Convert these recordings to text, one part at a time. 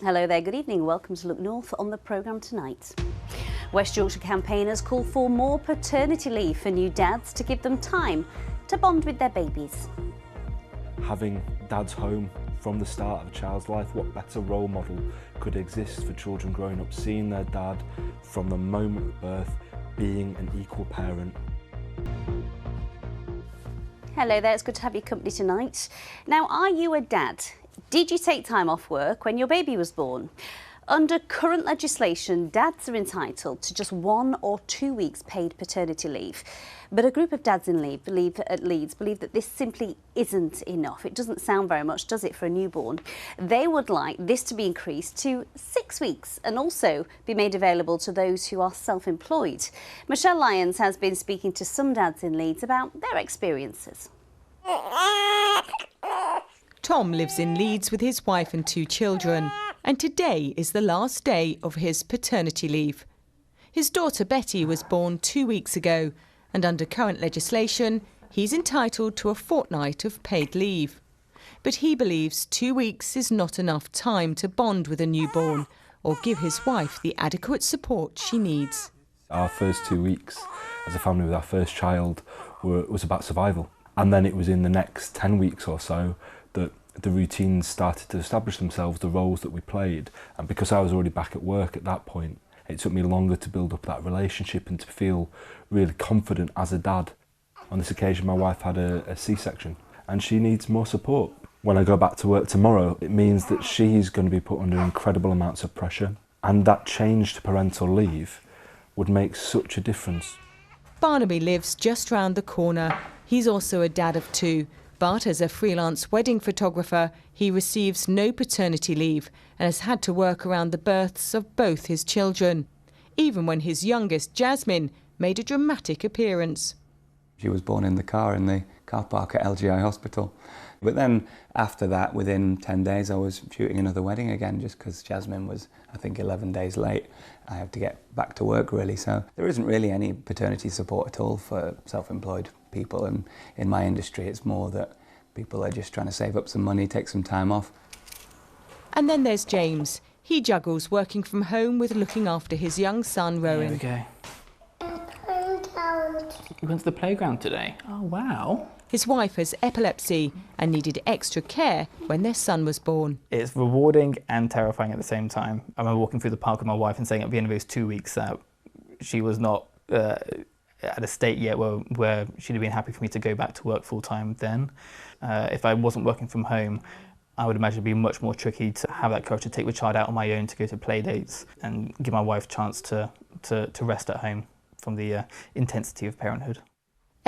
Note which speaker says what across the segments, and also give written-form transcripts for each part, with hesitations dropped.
Speaker 1: Hello there, good evening. Welcome to Look North on the programme tonight. West Yorkshire campaigners call for more paternity leave for new dads to give them time to bond with their babies.
Speaker 2: Having dads home from the start of a child's life, what better role model could exist for children growing up, seeing their dad from the moment of birth being an equal parent.
Speaker 1: Hello there, it's good to have your company tonight. Now, are you a dad? Did you take time off work when your baby was born? Under current legislation, dads are entitled to just 1 or 2 weeks paid paternity leave. But a group of dads in Leeds believe that this simply isn't enough. It doesn't sound very much, does it, for a newborn? They would like this to be increased to 6 weeks and also be made available to those who are self-employed. Michelle Lyons has been speaking to some dads in Leeds about their experiences.
Speaker 3: Tom lives in Leeds with his wife and 2 children, and today is the last day of his paternity leave. His daughter Betty was born 2 weeks ago, and under current legislation, he's entitled to a fortnight of paid leave. But he believes 2 weeks is not enough time to bond with a newborn or give his wife the adequate support she needs.
Speaker 2: Our first 2 weeks as a family with our first child was about survival. And then it was in the next 10 weeks or so that the routines started to establish themselves, the roles that we played. And because I was already back at work at that point, it took me longer to build up that relationship and to feel really confident as a dad. On this occasion, my wife had a C-section and she needs more support. When I go back to work tomorrow, it means that she's going to be put under incredible amounts of pressure. And that change to parental leave would make such a difference.
Speaker 3: Barnaby lives just round the corner. He's also a dad of 2. But as a freelance wedding photographer, he receives no paternity leave and has had to work around the births of both his children, even when his youngest, Jasmine, made a dramatic appearance.
Speaker 4: She was born in the car park at LGI Hospital. But then after that, within 10 days, I was shooting another wedding again, just because Jasmine was, I think, 11 days late. I had to get back to work, really. So there isn't really any paternity support at all for self-employed people. And in my industry, it's more that people are just trying to save up some money, take some time off.
Speaker 3: And then there's James. He juggles working from home with looking after his young son, Rowan.
Speaker 5: There we go. You went to the playground today? Oh, wow.
Speaker 3: His wife has epilepsy and needed extra care when their son was born.
Speaker 5: It's rewarding and terrifying at the same time. I remember walking through the park with my wife and saying at the end of those 2 weeks that she was not at a state yet where she'd have been happy for me to go back to work full-time then. If I wasn't working from home, I would imagine it'd be much more tricky to have that courage to take the child out on my own to go to play dates and give my wife a chance to rest at home from the intensity of parenthood.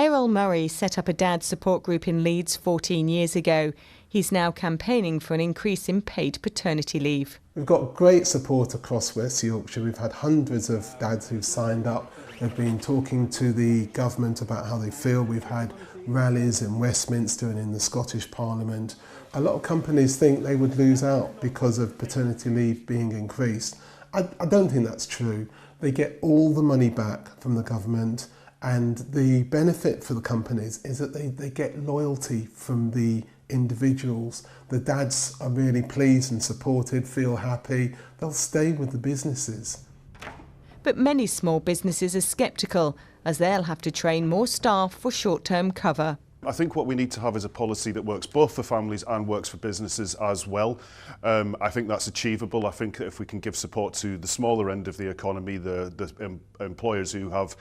Speaker 3: Errol Murray set up a dad support group in Leeds 14 years ago. He's now campaigning for an increase in paid paternity leave.
Speaker 6: We've got great support across West Yorkshire. We've had hundreds of dads who've signed up. They've been talking to the government about how they feel. We've had rallies in Westminster and in the Scottish Parliament. A lot of companies think they would lose out because of paternity leave being increased. I don't think that's true. They get all the money back from the government, and the benefit for the companies is that they get loyalty from the individuals. The dads are really pleased and supported, feel happy. They'll stay with the businesses.
Speaker 3: But many small businesses are sceptical, as they'll have to train more staff for short-term cover.
Speaker 7: I think what we need to have is a policy that works both for families and works for businesses as well. I think that's achievable. I think if we can give support to the smaller end of the economy, the employers who have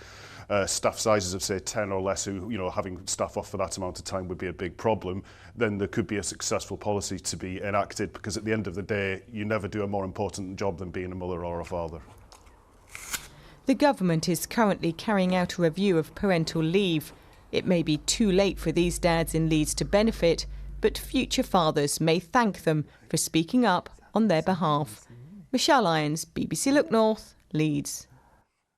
Speaker 7: staff sizes of say 10 or less, who having staff off for that amount of time would be a big problem, then there could be a successful policy to be enacted, because at the end of the day, you never do a more important job than being a mother or a father.
Speaker 3: The government is currently carrying out a review of parental leave. It may be too late for these dads in Leeds to benefit, but future fathers may thank them for speaking up on their behalf. Michelle Lyons, BBC Look North, Leeds.